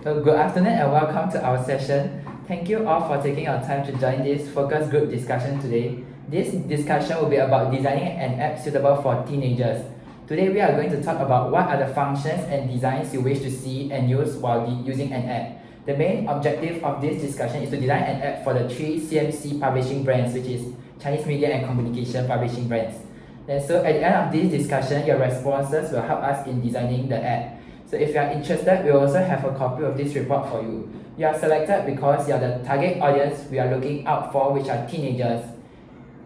So good afternoon and welcome to our session. Thank you all for taking your time to join this focus group discussion today. This discussion will be about designing an app suitable for teenagers. Today we are going to talk about what are the functions and designs you wish to see and use while using an app. The main objective of this discussion is to design an app for the three CMC publishing brands, which is Chinese Media and Communication publishing brands. And so at the end of this discussion, your responses will help us in designing the app. So if you are interested, we also have a copy of this report for you. You are selected because you are the target audience we are looking out for, which are teenagers.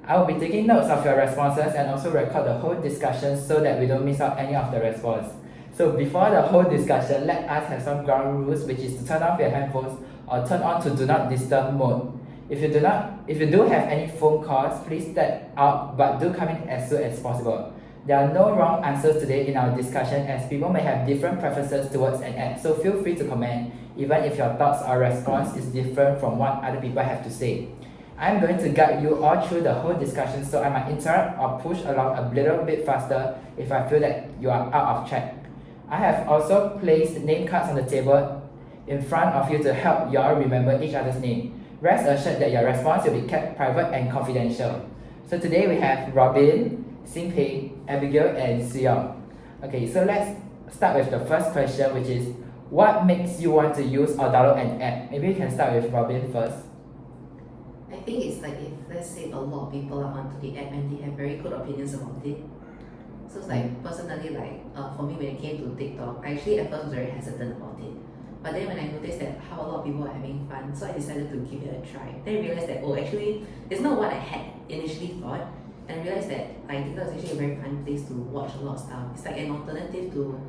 I will be taking notes of your responses and also record the whole discussion so that we don't miss out any of the response. So before the whole discussion, let us have some ground rules, which is to turn off your handphones or turn on to do not disturb mode. If you do have any phone calls, please step out but do come in as soon as possible. There are no wrong answers today in our discussion as people may have different preferences towards an app, so feel free to comment even if your thoughts or response is different from what other people have to say. I'm going to guide you all through the whole discussion, so I might interrupt or push along a little bit faster if I feel that you are out of track. I have also placed name cards on the table in front of you to help you all remember each other's name. Rest assured that your response will be kept private and confidential. So today we have Robin, Xingping, Abigail, and Suyong. Okay, so let's start with the first question, which is what makes you want to use or download an app? Maybe you can start with Robin first. I think it's like if let's say a lot of people are onto the app and they have very good opinions about it. So it's like personally for me when it came to TikTok, I actually at first was very hesitant about it. But then when I noticed that how a lot of people are having fun, so I decided to give it a try. Then I realized that actually it's not what I had initially thought. And I realized that TikTok is actually a very fun place to watch a lot of stuff. It's like an alternative to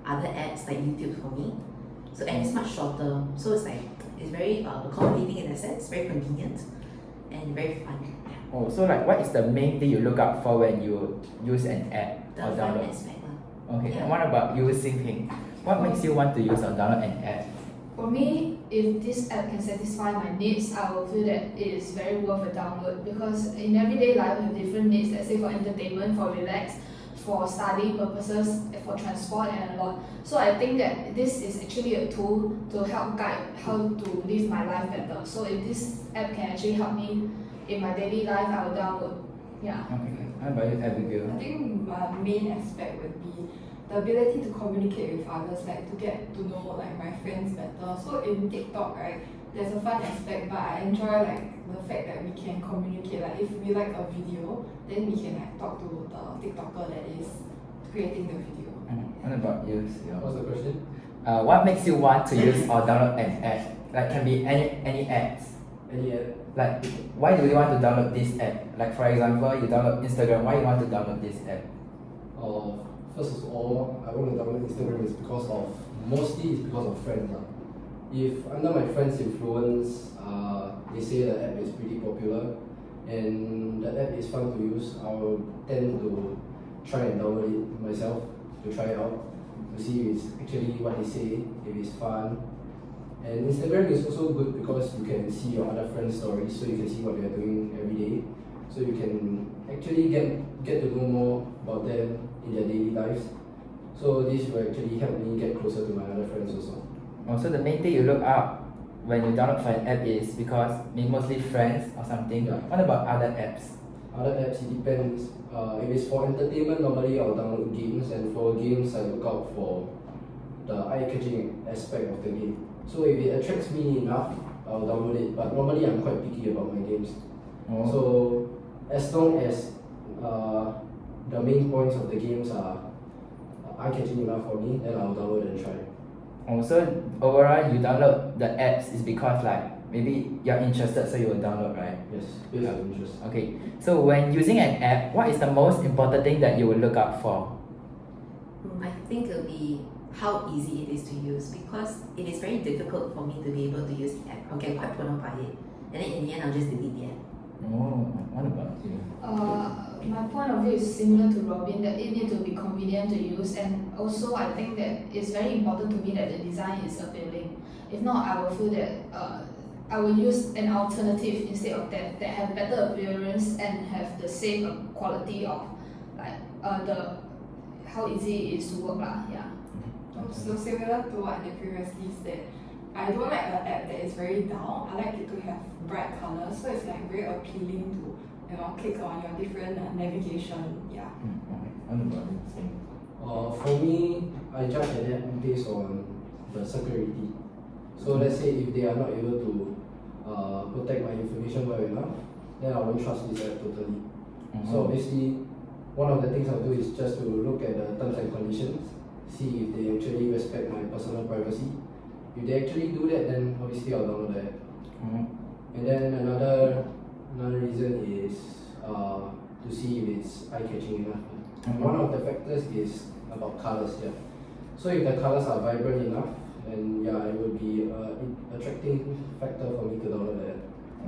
other apps like YouTube for me. So and it's much shorter. So it's very accommodating in a sense, very convenient and very fun. Yeah. Oh, so what is the main thing you look out for when you use an app The or fun download? aspect. Okay, Yeah. and what about you, Xingping? What makes you want to use or download an app? For me, if this app can satisfy my needs, I will feel that it is very worth a download because in everyday life we have different needs, let's say for entertainment, for relax, for study purposes, for transport and a lot. So I think that this is actually a tool to help guide how to live my life better. So if this app can actually help me in my daily life, I will download. Yeah. Okay, how about you, Abigail? I think my main aspect would be the ability to communicate with others, like to get to know my friends better. So in TikTok, right, there's a fun aspect, but I enjoy the fact that we can communicate. Like if we like a video, then we can talk to the TikToker that is creating the video. What about you, Suyong? What's the question? What makes you want to use or download an app? Can be any apps. Any app? Why do you want to download this app? For example, you download Instagram. Why you want to download this app? First of all, I want to download Instagram is mostly because of friends. If under my friends' influence, they say the app is pretty popular and the app is fun to use, I will tend to try and download it myself to try it out, to see if it's actually what they say, if it's fun. And Instagram is also good because you can see your other friends' stories, so you can see what they are doing every day. So you can actually get to know more about them in their daily lives. So this will actually help me get closer to my other friends also. Also, the main thing you look up when you download for an app is because mostly friends or something. Yeah. What about other apps? Other apps, it depends. If it's for entertainment, normally I'll download games, and for games I look out for the eye-catching aspect of the game. So if it attracts me enough, I'll download it. But normally I'm quite picky about my games. Oh. So as long as the main points of the games are eye-catching enough for me, then I'll download and try. So overall, you download the apps is because maybe you're interested, so you will download, right? Yes, based on interest. Okay. So when using an app, what is the most important thing that you will look out for? I think it'll be how easy it is to use because it is very difficult for me to be able to use the app. I'll get quite put off by it. And then in the end, I'll just delete the app. Oh, what about you? My point of view is similar to Robin, that it needs to be convenient to use, and also I think that it's very important to me that the design is appealing. If not, I will feel that I will use an alternative instead of that have better appearance and have the same quality of the how easy it is to work lah. Yeah. So similar to what they previously said, I don't like an app that is very dull. I like it to have bright colors, so it's like very appealing to click on your different navigation. Yeah. Okay. What about you? Same. For me, I judge an app based on the security. So let's say if they are not able to protect my information well enough, then I won't trust this app totally. So obviously, one of the things I'll do is just to look at the terms and conditions, see if they actually respect my personal privacy. If they actually do that, then obviously I'll download the app. And then another reason is to see if it's eye-catching enough. One of the factors is about colors. Yeah. So if the colors are vibrant enough, then yeah, it would be an attracting factor for me to download the app.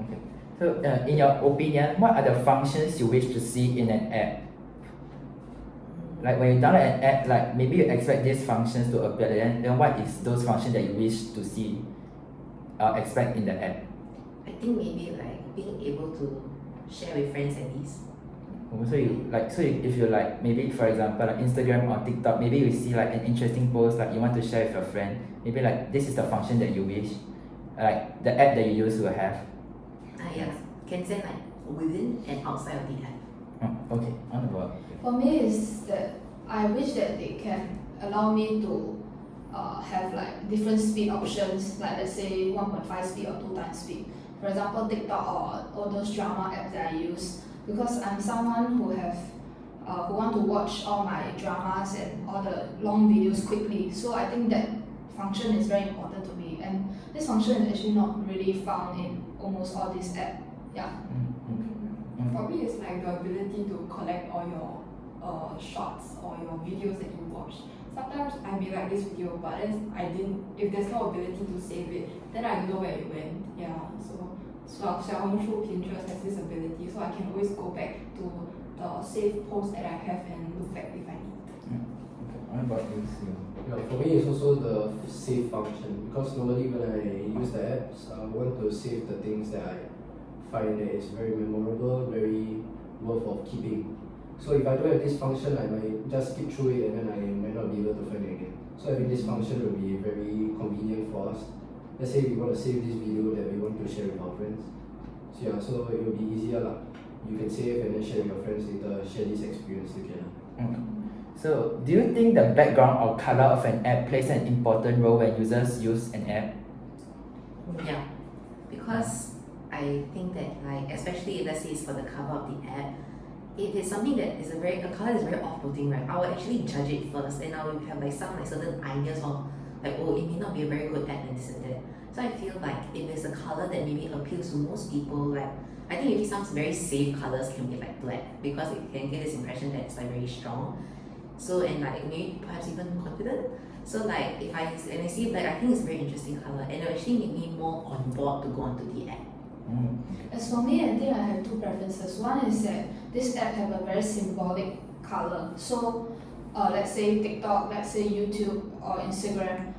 Okay. So, in your opinion, what are the functions you wish to see in an app? Like when you download an app, like maybe you expect these functions to appear, then what is those functions that you wish to see, expect in the app? I think maybe like being able to share with friends at least. If you like, maybe for example like Instagram or TikTok, maybe you see like an interesting post like you want to share with your friend, maybe like this is the function that you wish, like the app that you use will have. Yes, can send like within and outside of the app. Oh, okay, on the board. For me is that I wish that they can allow me to have like different speed options, like let's say 1.5 speed or 2 times speed. For example, TikTok or all those drama apps that I use, because I'm someone who want to watch all my dramas and all the long videos quickly. So I think that function is very important to me, and this function is actually not really found in almost all these apps. Yeah. For me, it's like the ability to collect all your shorts or your videos that you watch. Sometimes I may like this video, but then if there's no ability to save it, then I don't know where it went. Yeah, so Xiaohongshu, Pinterest has this ability, so I can always go back to the saved post that I have and look back if I need. Okay, what about you, Sue? Yeah, for me it's also the save function, because normally when I use the apps, I want to save the things that I find that is very memorable, very worth of keeping. So if I don't have this function, I might just skip through it and then I might not be able to find it again. So having this function will be very convenient for us. Let's say we want to save this video that we want to share with our friends. So yeah, so it will be easier lah. You can save and then share with your friends later, share this experience together. Okay. So, do you think the background or color of an app plays an important role when users use an app? Yeah, because I think that like especially if let's say it's for the cover of the app, if it's something that is a color is very off-putting, right? I will actually judge it first, and I will have like some like certain ideas of like, oh, it may not be a very good app and this and that. So I feel like if there's a color that maybe appeals to most people, like I think maybe some very safe colors can be like black, because it can give this impression that it's like very strong. So and like maybe perhaps even confident. So like if I see black, I think it's a very interesting color, and it'll actually make me more on board to go onto the app. As for me, I think I have two preferences. One is that this app have a very symbolic color. So let's say TikTok, let's say YouTube or Instagram.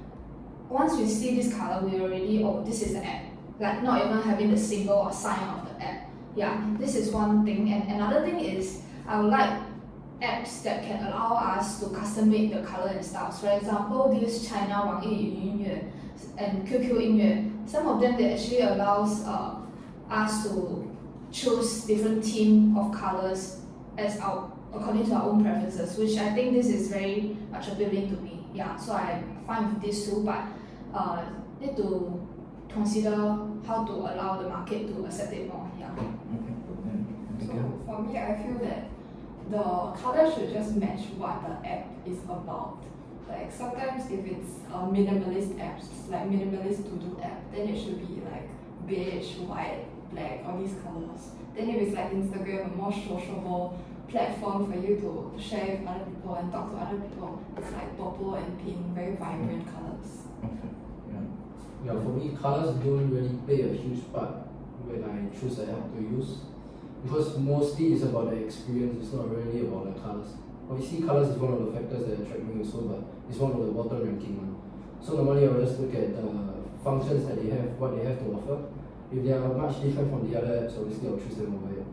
Once we see this color, we already, oh, this is the app. Like not even having the symbol or sign of the app. Yeah, this is one thing. And another thing is, I would like apps that can allow us to custom make the color and styles. For example, this China 网易云音乐 and QQ 音乐, some of them that actually allows us to choose different theme of colors according to our own preferences, which I think this is very much appealing to me. Yeah, so I find with this too, but need to consider how to allow the market to accept it more. Yeah. So for me, I feel that the color should just match what the app is about. Like sometimes if it's a minimalist apps, like minimalist to-do app, then it should be like beige, white, black, all these colors. Then if it's like Instagram, a more sociable platform for you to share with other people and talk to other people, it's like purple and pink, very vibrant colors. Yeah, for me, colors don't really play a huge part when I choose an app to use, because mostly it's about the experience, it's not really about the colors. Obviously, colors is one of the factors that attract me also, but it's one of the bottom ranking one. So normally I'll just look at the functions that they have, what they have to offer. If they are much different from the other apps, obviously I'll choose them over it.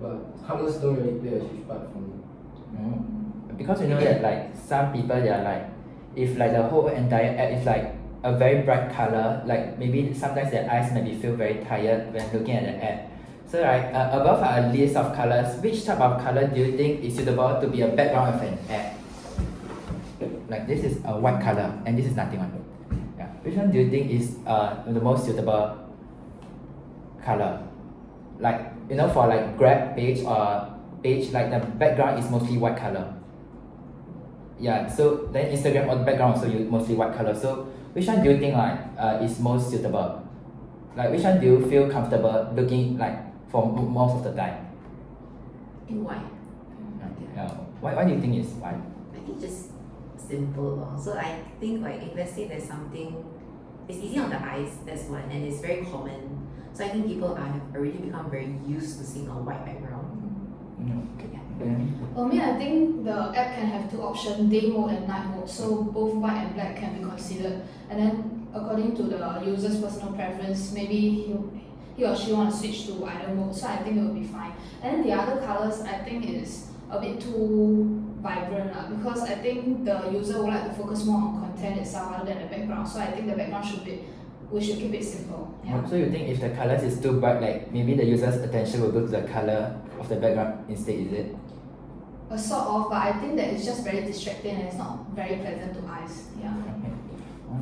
But colors don't really play a huge part for me. Because you know that like some people they are like, if like the whole entire app is like a very bright color, like maybe sometimes their eyes maybe feel very tired when looking at the ad. So right, above are a list of colors. Which type of color do you think is suitable to be a background of an ad? Like this is a white color and this is nothing one. Yeah. Which one do you think is the most suitable color? Like, you know, for like Grab page or page, like the background is mostly white color. Yeah, so then Instagram on the background also use mostly white color. So which one do you think like is most suitable? Like which one do you feel comfortable looking like for most of the time? In white. Yeah. Why do you think it's white? I think just simple lor. So I think like if let's say there's something, it's easy on the eyes, that's one, and it's very common. So I think people have already become very used to seeing a white background. Okay. For me, I think the app can have two options, day mode and night mode. So both white and black can be considered. And then according to the user's personal preference, maybe he or she want to switch to either mode. So I think it will be fine. And then the other colors, I think is a bit too vibrant because I think the user would like to focus more on content itself rather than the background. So I think the background we should keep it simple. Yeah. So you think if the colors is too bright, like maybe the user's attention will go to the color of the background instead, is it? Sort of, but I think that it's just very distracting and it's not very pleasant to eyes. Yeah.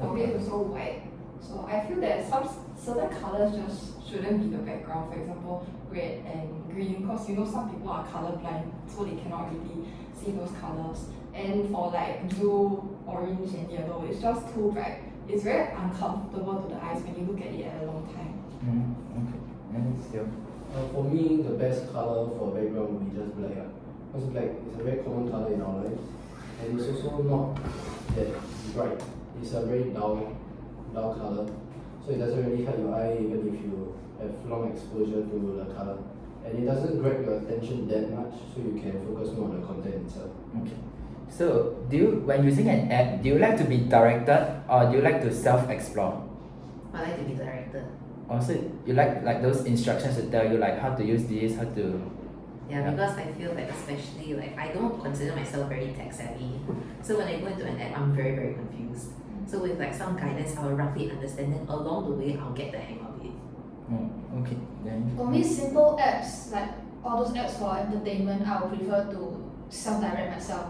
For me, it's also white. So I feel that some certain colors just shouldn't be the background. For example, red and green, because you know some people are colorblind, so they cannot really see those colors. And for like blue, orange, and yellow, it's just too bright. It's very uncomfortable to the eyes when you look at it at a long time. Okay. And still. For me, the best color for background would be just black. Because black is a very common color in our lives, and it's also not that bright. It's a very dull color, so it doesn't really hurt your eye even if you have long exposure to the color, and it doesn't grab your attention that much, so you can focus more on the content itself. Okay. So when using an app, do you like to be directed or do you like to self-explore? I like to be directed. Also, you like those instructions to tell you like how to use this, how to. Yeah, because I feel like especially like I don't consider myself very tech savvy. So when I go into an app, I'm very, very confused. So with like some guidance, I'll roughly understand it. Along the way, I'll get the hang of it. Okay. Then. For me, simple apps, like all those apps for entertainment, I would prefer to self-direct myself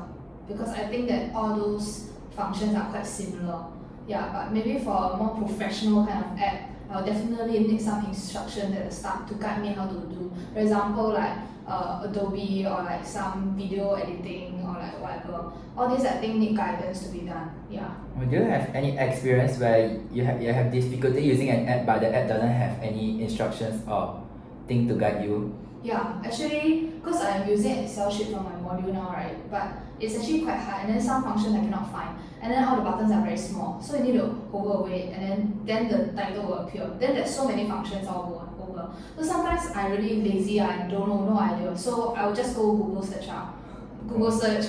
because I think that all those functions are quite similar. Yeah, but maybe for a more professional kind of app, I'll definitely need some instruction at the start to guide me how to do. For example, like Adobe or like some video editing or like whatever. All these I think need guidance to be done. Yeah. Do you have any experience where you have difficulty using an app but the app doesn't have any instructions or thing to guide you? Yeah, actually, because I'm using Excel sheet for my module now, right? But it's actually quite hard, and then some functions I cannot find, and then all the buttons are very small, so you need to hover away, and then the title will appear. Then there's so many functions all over. So sometimes I really lazy, I don't know, no idea. So I will just go Google search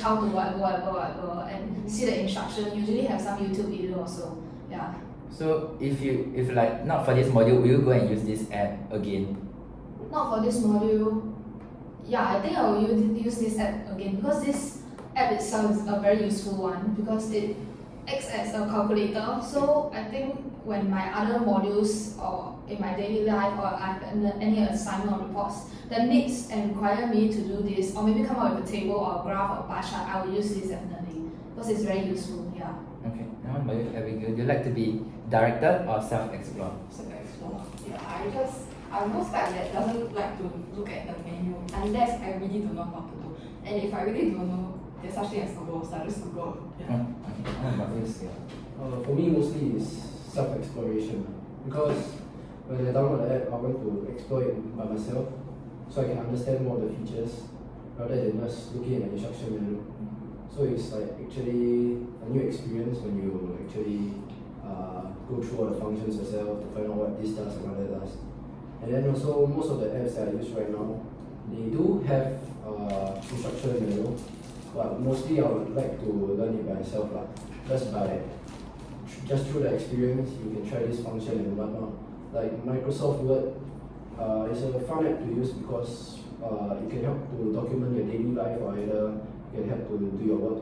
how to whatever, and see the instruction. Usually have some YouTube video also. Yeah. So if like not for this module, will you go and use this app again? Not for this module. Yeah, I think I will use this app again because this app itself is a very useful one because it acts as a calculator. So I think when my other modules or in my daily life or I have any assignment or reports that needs and require me to do this or maybe come up with a table or a graph or bar chart, I will use this definitely because it's very useful. Yeah. Okay. Now what about you, Abigail? Do you like to be directed or self-explore? Self-explore. Yeah, I'm most like that doesn't like to look at the menu unless I really don't know what to do. And if I really don't know, there's such thing as Google, so I just Google. Yeah. Okay. What about you, Sia? For me, mostly it's self-exploration because when I download the app, I want to explore it by myself so I can understand more of the features rather than just looking at the instruction menu. So it's like actually a new experience when you actually go through all the functions yourself to find out what this does and what that does. And then also most of the apps that I use right now, they do have instruction manual, but mostly I would like to learn it by myself lah. Just through the experience, you can try this function and whatnot. Like Microsoft Word is a fun app to use because it can help to document your daily life or either it can help to do your work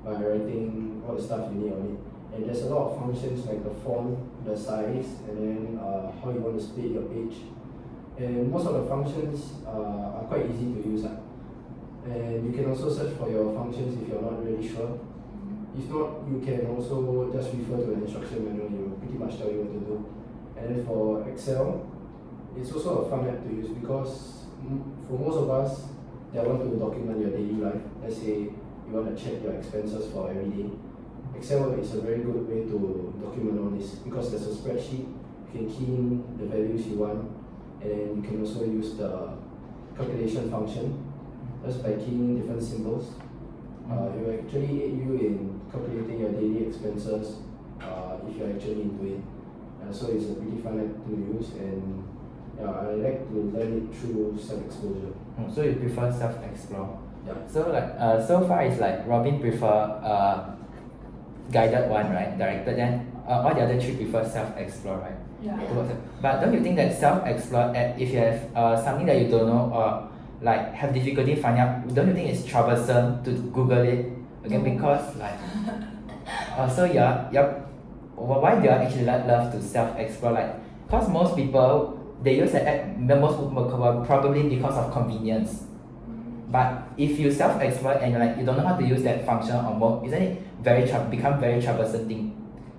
by writing all the stuff you need on it. And there's a lot of functions like the font, the size, and then how you want to split your page. And most of the functions are quite easy to use. And you can also search for your functions if you're not really sure. If not, you can also just refer to an instruction manual. It will pretty much tell you what to do. And then for Excel, it's also a fun app to use because for most of us that want to document your daily life, let's say you want to check your expenses for every day, Excel is a very good way to document all this because there's a spreadsheet. You can key in the values you want, and then you can also use the calculation function just by keying in different symbols. It will actually aid you in calculating your daily expenses if you're actually into it. So it's a pretty fun app to use, and I like to learn it through self-exposure. So you prefer self-explore. Yeah. So like so far it's like Robin prefer guided one, right? Directed. Then all the other three prefer self-explore, right? Yeah. But don't you think that self-explore app, if you have something that you don't know or like have difficulty finding out, don't you think it's troublesome to Google it again? No. Because like so why do you actually love to self-explore? Like, cause most people they use the app, most people probably because of convenience. But if you self-explore and like you don't know how to use that function or more, isn't it become very troublesome thing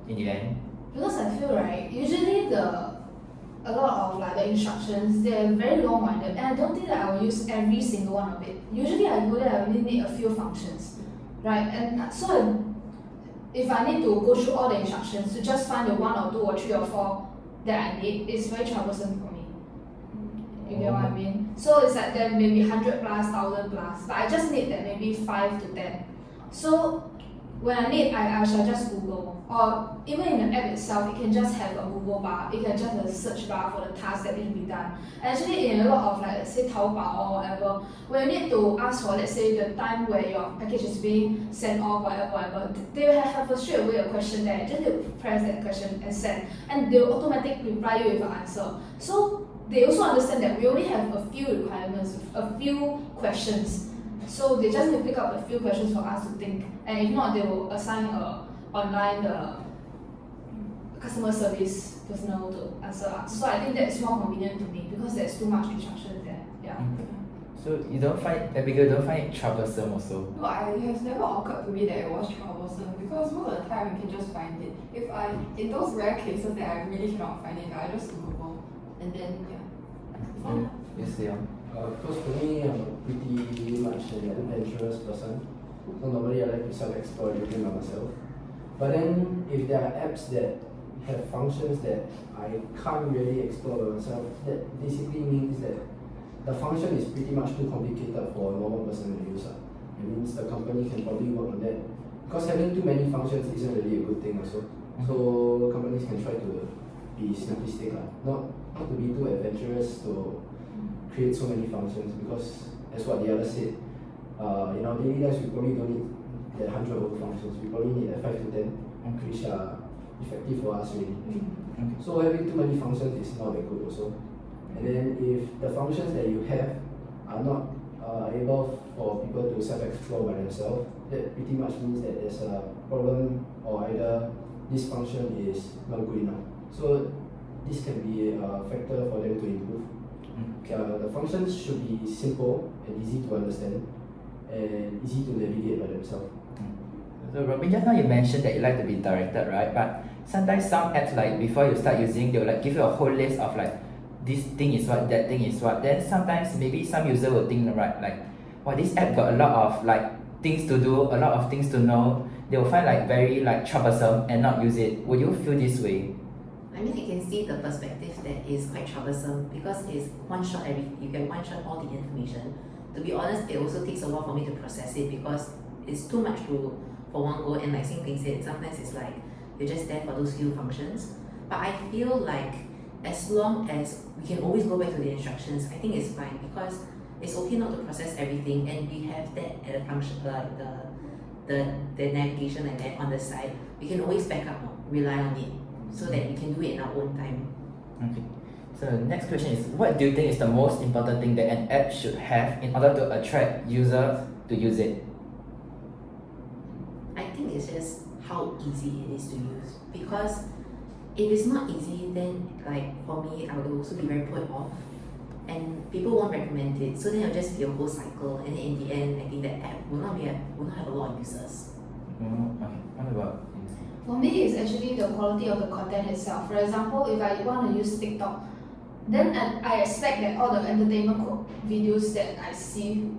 in the end? Because I feel right, usually a lot of like the instructions, they're very long-winded, and I don't think that I will use every single one of it. Usually I go there, I only need a few functions, right? And so if I need to go through all the instructions to just find the 1 or 2 or 3 or 4 that I need, it's very troublesome for me. You get what I mean? So it's like there may be 100 plus, 1000 plus, but I just need that maybe 5 to 10. So when I need, I shall just Google. Or even in the app itself, it can just have a Google bar. It can just have a search bar for the task that need to be done. And actually, in a lot of like, let's say Taobao or whatever, when you need to ask for, let's say, the time where your package is being sent off, whatever, they will have a straight away a question there. Just need to press that question and send. And they will automatically reply you with an answer. So they also understand that we only have a few requirements, a few questions. So they just need to pick up a few questions for us to think. And if not, they will assign online customer service personnel to answer us. So I think that's more convenient to me because there's too much instruction there. Yeah. So you don't find Abigail don't find it troublesome also? No, it has never occurred to me that it was troublesome because most of the time you can just find it. In those rare cases that I really cannot find it, I just Google and then fine. Yes, yeah. Because for me, I'm a pretty much an adventurous person. So normally I like to self-explore everything by myself. But then if there are apps that have functions that I can't really explore by myself, that basically means that the function is pretty much too complicated for a normal person to use. It means the company can probably work on that. Because having too many functions isn't really a good thing also. So companies can try to be simplistic, not to be too adventurous to create so many functions, because as what the other said, in our daily lives we probably don't need that 100 over functions. We probably need 5 to 10, which are effective for us really. So having too many functions is not that good also. And then if the functions that you have are not able for people to self-explore by themselves, that pretty much means that there's a problem, or either this function is not good enough. So this can be a factor for them to improve. The functions should be simple and easy to understand and easy to navigate by themselves. So Robin, just now you mentioned that you like to be directed, right? But sometimes some apps, like before you start using, they'll like give you a whole list of like this thing is what, that thing is what. Then sometimes maybe some user will think, right, like, wow, this app got a lot of like things to do, a lot of things to know. They will find like very like troublesome and not use it. Would you feel this way? I mean, you can see the perspective that is quite troublesome because it's one shot everything. You can one shot all the information. To be honest, it also takes a while for me to process it because it's too much for one go. And like Sing Ping said, sometimes it's like you're just there for those few functions. But I feel like as long as we can always go back to the instructions, I think it's fine because it's okay not to process everything, and we have that at a function like the navigation like that on the side. We can always back up, rely on it, so that we can do it in our own time. Okay. So the next question is, what do you think is the most important thing that an app should have in order to attract users to use it? I think it's just how easy it is to use. Because if it's not easy, then like for me, I would also be very put off, and people won't recommend it. So then it'll just be a whole cycle, and then in the end, I think that app will not have a lot of users. Okay. What about you? For me, it's actually the quality of the content itself. For example, if I want to use TikTok, then I expect that all the entertainment videos that I see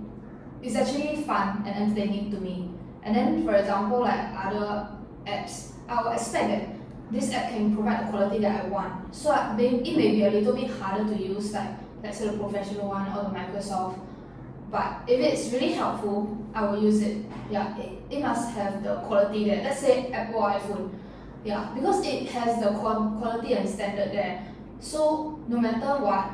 is actually fun and entertaining to me. And then, for example, like other apps, I will expect that this app can provide the quality that I want. So it may be a little bit harder to use, like let's say the professional one or the Microsoft. But if it's really helpful, I will use it. Yeah, it must have the quality there. Let's say Apple or iPhone. Yeah, because it has the quality and standard there. So no matter what,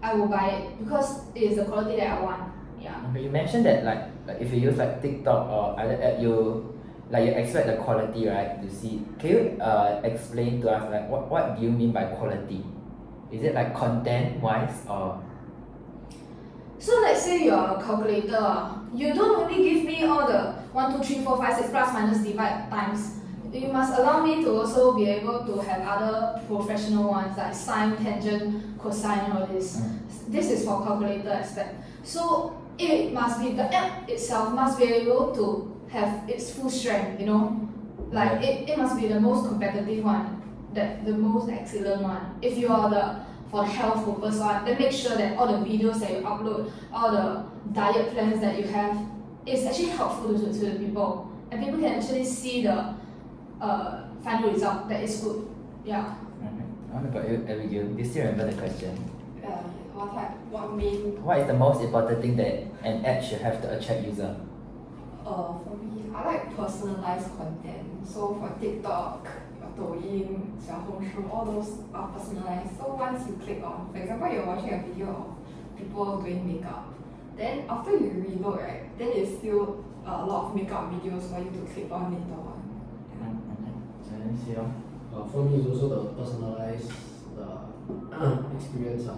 I will buy it because it is the quality that I want. Yeah. Okay, you mentioned that like if you use like TikTok or other app, you expect the quality, right? To see. Can you explain to us like what do you mean by quality? Is it like content wise or? So let's say you're a calculator. You don't only give me all the 1, 2, 3, 4, 5, 6 plus minus divide times. You must allow me to also be able to have other professional ones like sine, tangent, cosine, all this. This is for calculator aspect. So it must be the app itself must be able to have its full strength, you know. Like it must be the most competitive one, the most excellent one. If you are for the health purpose one, then make sure that all the videos that you upload, all the diet plans that you have, is actually helpful to the people. And people can actually see the final result that is good. Yeah. What about you, Abigail? Do you still remember the question? What is the most important thing that an app should have to attract user? For me, I like personalized content. So for TikTok, Douyin, Xiaohongshu, all those are personalized. So once you click on, for example, you're watching a video of people doing makeup, then after you reload, right, then it's still a lot of makeup videos for you to click on later on. For me, it's also the personalized experience.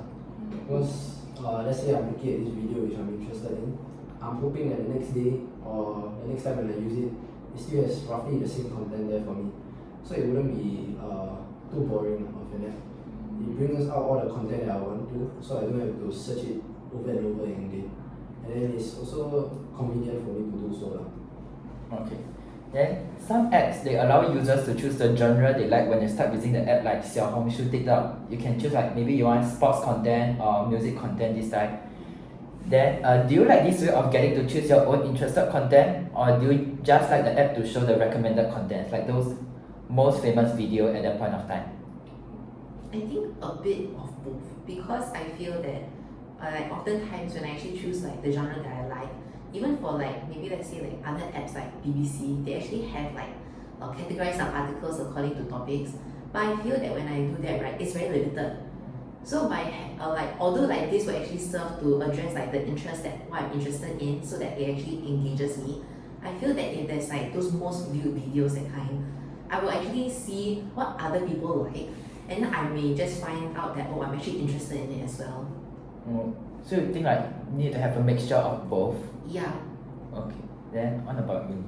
Because let's say I'm looking at this video which I'm interested in, I'm hoping that the next day or the next time when I use it, it still has roughly the same content there for me. So it wouldn't be too boring of an app. It brings out all the content that I want to, so I don't have to search it over and over again. And then it's also convenient for me to do so. Okay. Then some apps they allow users to choose the genre they like when they start using the app, like Xiaohongshu, TikTok. You can choose like maybe you want sports content or music content this time. Then do you like this way of getting to choose your own interested content, or do you just like the app to show the recommended content, like those most famous video at that point of time? I think a bit of both, because I feel that like oftentimes when I actually choose like the genre that I like, even for like maybe let's say like other apps like BBC, they actually have like categorize some articles according to topics. But I feel that when I do that, right, it's very limited. So by like although like this will actually serve to address like the interest that what I'm interested in, so that it actually engages me, I feel that if there's like those most viewed videos that kind, I will actually see what other people like, and then I may just find out that I'm actually interested in it as well. So you think like you need to have a mixture of both? Yeah. Okay. Then what about you?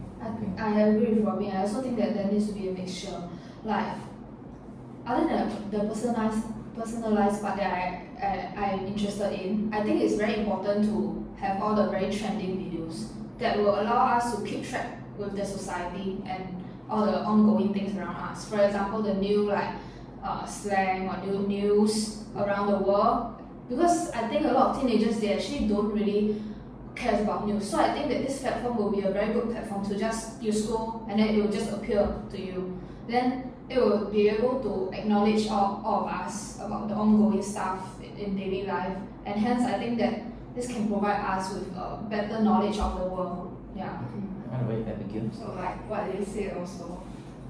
I agree with Robin. I also think that there needs to be a mixture. Like other than the personalized part that I'm interested in, I think it's very important to have all the very trending videos that will allow us to keep track with the society and all the ongoing things around us. For example, the new slang or new news around the world. Because I think a lot of teenagers, they actually don't really care about news. So I think that this platform will be a very good platform to just you scroll and then it will just appear to you. Then it will be able to acknowledge all of us about the ongoing stuff in daily life. And hence I think that this can provide us with a better knowledge of the world. Yeah. What about you, Abigail? So like what they said also,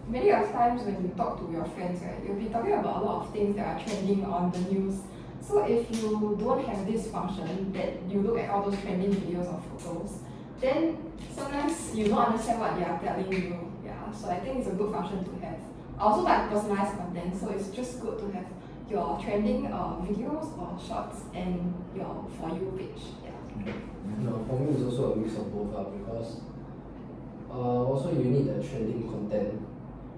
many of times when you talk to your friends, right, you'll be talking about a lot of things that are trending on the news. So if you don't have this function that you look at all those trending videos or photos, then sometimes you don't understand what they are telling you. Yeah, so I think it's a good function to have. I also like personalized content, so it's just good to have your trending videos or shorts and your For You page. Yeah. For me, it's also a mix of both because also you need the trending content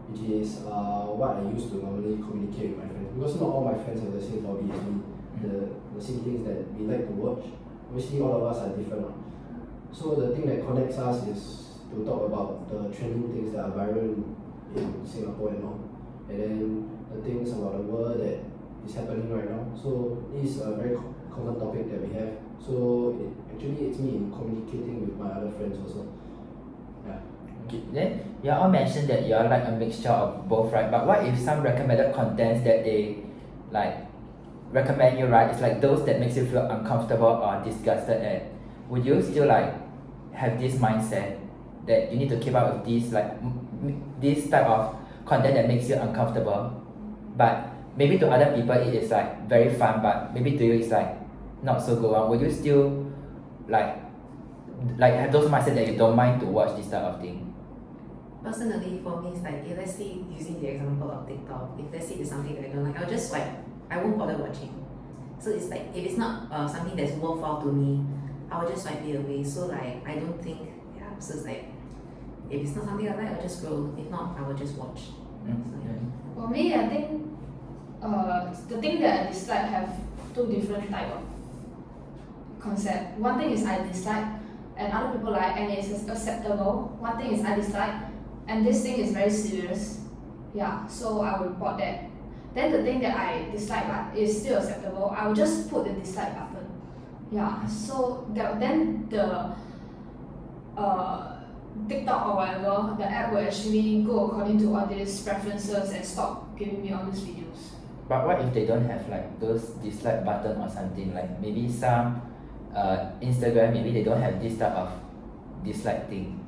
which is what I use to normally communicate with my friends. Because not all my friends have the same hobby as me, the same things that we like to watch. Obviously, all of us are different. So the thing that connects us is to talk about the trending things that are viral in Singapore and all, and then the things about the world that is happening right now. So this is a very common topic that we have. So actually it's me in communicating with my other friends also. Yeah. Okay, then you all mentioned that you all like a mixture of both, right? But what if some recommended contents that they like recommend you, right? It's like those that makes you feel uncomfortable or disgusted at. Would you still like have this mindset that you need to keep up with this like this type of content that makes you uncomfortable, but maybe to other people it is like very fun, but maybe to you it's like not so good one? Would you still like have those mindset that you don't mind to watch this type of thing? Personally, for me, it's like, if let's say, using the example of TikTok, if let's say it's something that I don't like, I'll just swipe. I won't bother watching. So it's like, if it's not something that's worthwhile to me, I will just swipe it away. So like, I don't think, yeah, so it's like, if it's not something I like, I'll just scroll. If not, I will just watch. So, yeah. For me, I think the thing that I dislike have two different type of concept. One thing is I dislike and other people like and it's acceptable. One thing is I dislike and this thing is very serious. Yeah, so I will report that. Then the thing that I dislike but is still acceptable, I will just put the dislike button. Yeah, so then the TikTok or whatever, the app will actually go according to all these preferences and stop giving me all these videos. But what if they don't have like those dislike button or something, like maybe some Instagram, maybe they don't have this type of dislike thing?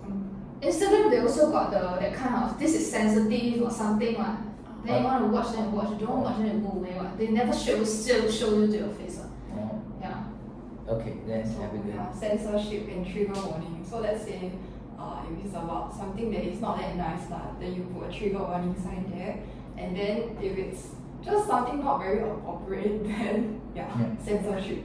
Instagram, they also got that kind of this is sensitive or something one. Then you want to watch, then you watch. You don't want to watch, then you go away one. They never show you to your face one. Oh. Yeah. Okay, then So, have a good. yeah, censorship and trigger warning. So let's say if it's about something that is not that nice then you put a trigger warning sign there. And then if it's just something not very appropriate, then Yeah. censorship.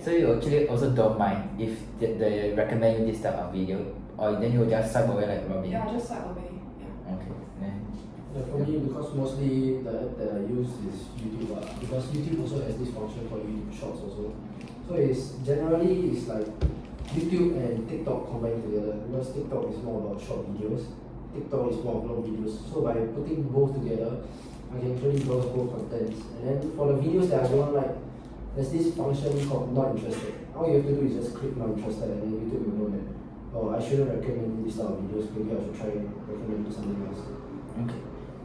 So you actually also don't mind if they recommend you this type of video, or then you will just swipe away like Robin? Yeah, just swipe away. Yeah. Okay, then. Yeah, for me, because mostly the app that I use is YouTube, because YouTube also has this function called YouTube Shorts also. So it's generally like YouTube and TikTok combined together, because TikTok is more about short videos, TikTok is more of long videos. So by putting both together, I can actually browse both contents. And then for the videos that I don't like, there's this function called not interested. All you have to do is just click not interested, and then YouTube will know that, oh, I shouldn't recommend this type of videos, maybe I should try and recommend something else. Okay.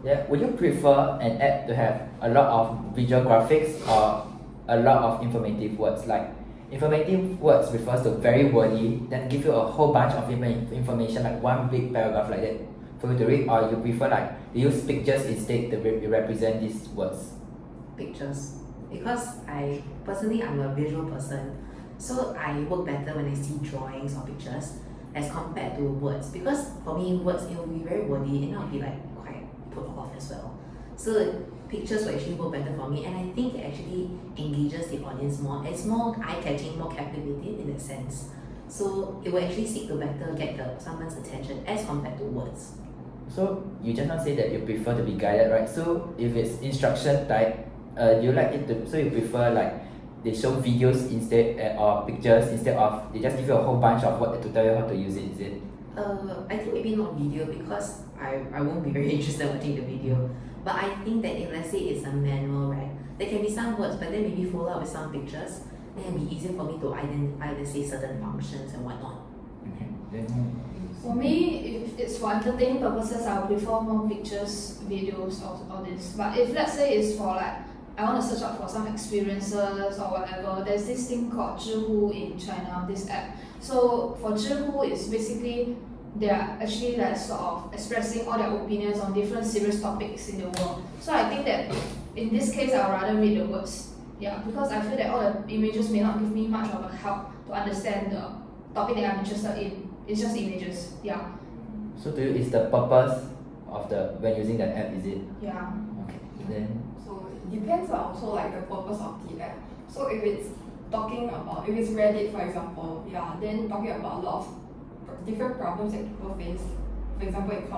Yeah, would you prefer an app to have a lot of visual graphics or a lot of informative words? Like informative words refers to very wordy, then give you a whole bunch of information, like one big paragraph like that for you to read, or you prefer like you use pictures instead to represent these words? Pictures. Because I'm a visual person, so I work better when I see drawings or pictures as compared to words. Because for me, words, it will be very wordy and I'll be like quite put off as well. So pictures will actually work better for me, and I think it actually engages the audience more. It's more eye-catching, more captivating in that sense. So it will actually seek to better get someone's attention as compared to words. So you just now say that you prefer to be guided, right? So if it's instruction type, you like it to, so you prefer like they show videos instead or pictures instead of they just give you a whole bunch of what to tell you how to use it, is it? I think maybe not video, because I won't be very interested in watching the video. But I think that if let's say it's a manual, right, there can be some words, but then maybe follow up with some pictures, then it'll be easier for me to identify, let's say, certain functions and whatnot. Okay. Then For me, if it's for entertaining purposes, I would prefer more pictures, videos, all this. But if let's say it's for like I want to search out for some experiences or whatever, there's this thing called Zhihu in China, this app. So for Zhihu, it's basically they are actually like sort of expressing all their opinions on different serious topics in the world. So I think that in this case, I'd rather read the words. Yeah, because I feel that all the images may not give me much of a help to understand the topic that I'm interested in. It's just images. Yeah. so to you, is the purpose of the when using the app, is it? Yeah. Okay. Then So it depends on also like the purpose of the app. So if it's if it's Reddit for example, then talking about a lot of different problems that people face, for example economic